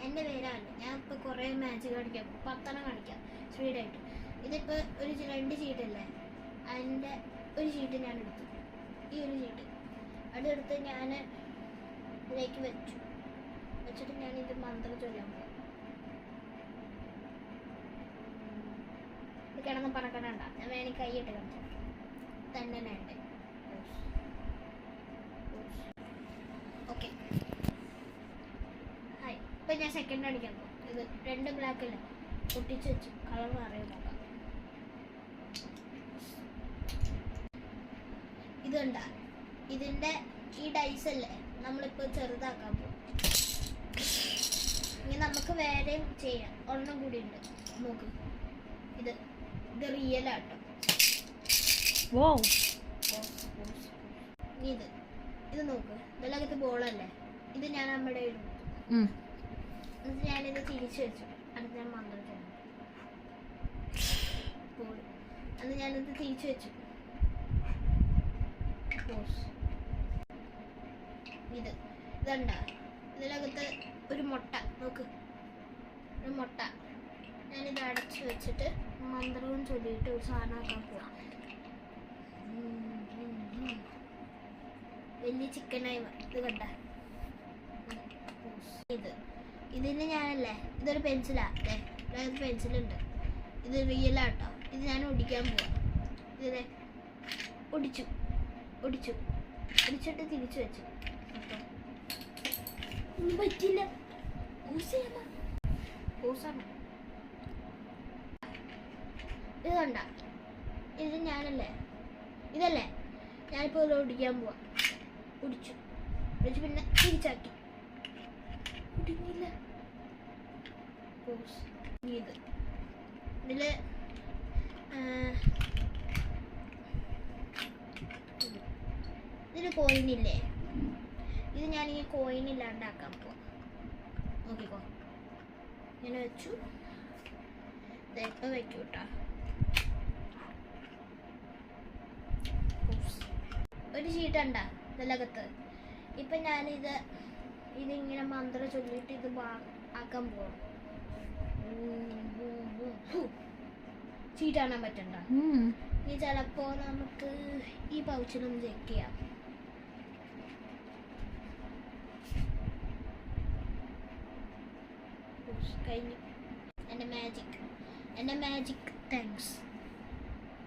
എൻ്റെ പേരാണ്. ഞാൻ ഇപ്പോൾ കുറേ മാച്ച് കളിക്കാം, 10 കളിക്കാം സ്പീഡായിട്ട്. ഇതിപ്പോൾ ഒരു 2 ഷീറ്റല്ലേ, അതിൻ്റെ ഒരു ഷീറ്റ് ഞാൻ എടുത്തു. ഈ ഒരു ഷീറ്റ് അതെടുത്ത് ഞാൻ ഇതിലേക്ക് വെച്ചിട്ട് ഞാനിത് മന്ത്രം ചൊല്ലാൻ പോകും. ഇത് കിടന്ന് പറക്കണണ്ട, ഞാൻ വേണമെങ്കിൽ കൈയിട്ട് കളിച്ചു തന്നെ ഉണ്ട്. Okay, hi. ഇപ്പം ഞാൻ സെക്കൻഡ് അടിക്കാൻ പോകും. ഇത് 2 ബ്ലാക്കല്ല പൊട്ടിച്ച് വെച്ച് കളർ അറിയാൻ നോക്കാം. ഇതുണ്ടാ, ഇതിൻ്റെ ഈ ഡൈസ് അല്ലേ നമ്മളിപ്പോൾ ചെറുതാക്കാൻ പോകും. ഇനി നമുക്ക് വേറെയും ചെയ്യാം. ഒരെണ്ണം കൂടി ഉണ്ട്, നോക്ക്. ഇത് റിയലാട്ടോ. ഇത് നോക്ക്, ഇതിലകത്ത് ബോളല്ലേ. ഇത് ഞാൻ നമ്മുടെ ഇടും. എന്നിട്ട് ഞാനിത് തിരിച്ചു വെച്ചു. അടുത്ത് ഞാൻ മന്ത്രം ബോൾ അന്ന് ഞാനിത് തിരിച്ചു വെച്ചു. ഇതണ്ട, ഇതിലകത്ത് ഒരു മുട്ട, നോക്ക്, ഒരു മുട്ട. ഞാനിത് അടച്ചു വെച്ചിട്ട് മന്ത്രവും ചൊല്ലിയിട്ട് ഒരു സാധനമാക്കാൻ പോവാം. വലിയ ചിക്കനായി ഇത് കണ്ട. ഇതിന് ഞാനല്ലേ, ഇതൊരു പെൻസിലാ, പെൻസിലുണ്ട്. ഇത് റിയലാട്ടോ. ഇത് ഞാൻ ഒടിക്കാൻ പോവാം. ഇത് ഒടിച്ചിട്ട് തിരിച്ചു വെച്ചു. ഒന്നും പറ്റില്ല. ഇത് കണ്ട, ഇത് ഞാനല്ലേ, ഇതല്ലേ ഞാനിപ്പോൾ ഇത് ഒടിക്കാൻ പോവാ. ഒടിച്ചു പിന്നെ തിരിച്ചാക്കി. ഒടിഞ്ഞില്ല. ഇതില് കോയിനില്ലേ, ഇത് ഞാൻ ഈ കോയിൻ ഇല്ലാണ്ടാക്കാൻ പോവാം. നോക്കിക്കോ, ഇങ്ങനെ വെച്ചു. ഇപ്പം വെക്കൂ കേട്ടോ. ഒരു ഷീറ്റ് ഉണ്ടാ ഇതിലകത്ത്. ഇപ്പം ഞാനിത് ഇതിങ്ങനെ മന്ത്രം ചൊല്ലിയിട്ട് ഇത് ആക്കാൻ പോവാം. ഷീറ്റ് കാണാൻ പറ്റണ്ട. ഇനി ചിലപ്പോ നമുക്ക് ഈ പൗച്ചിലൊന്ന് ചെക്ക് ചെയ്യാം. കഴിഞ്ഞു എൻ്റെ മാജിക്. താങ്ക്സ്.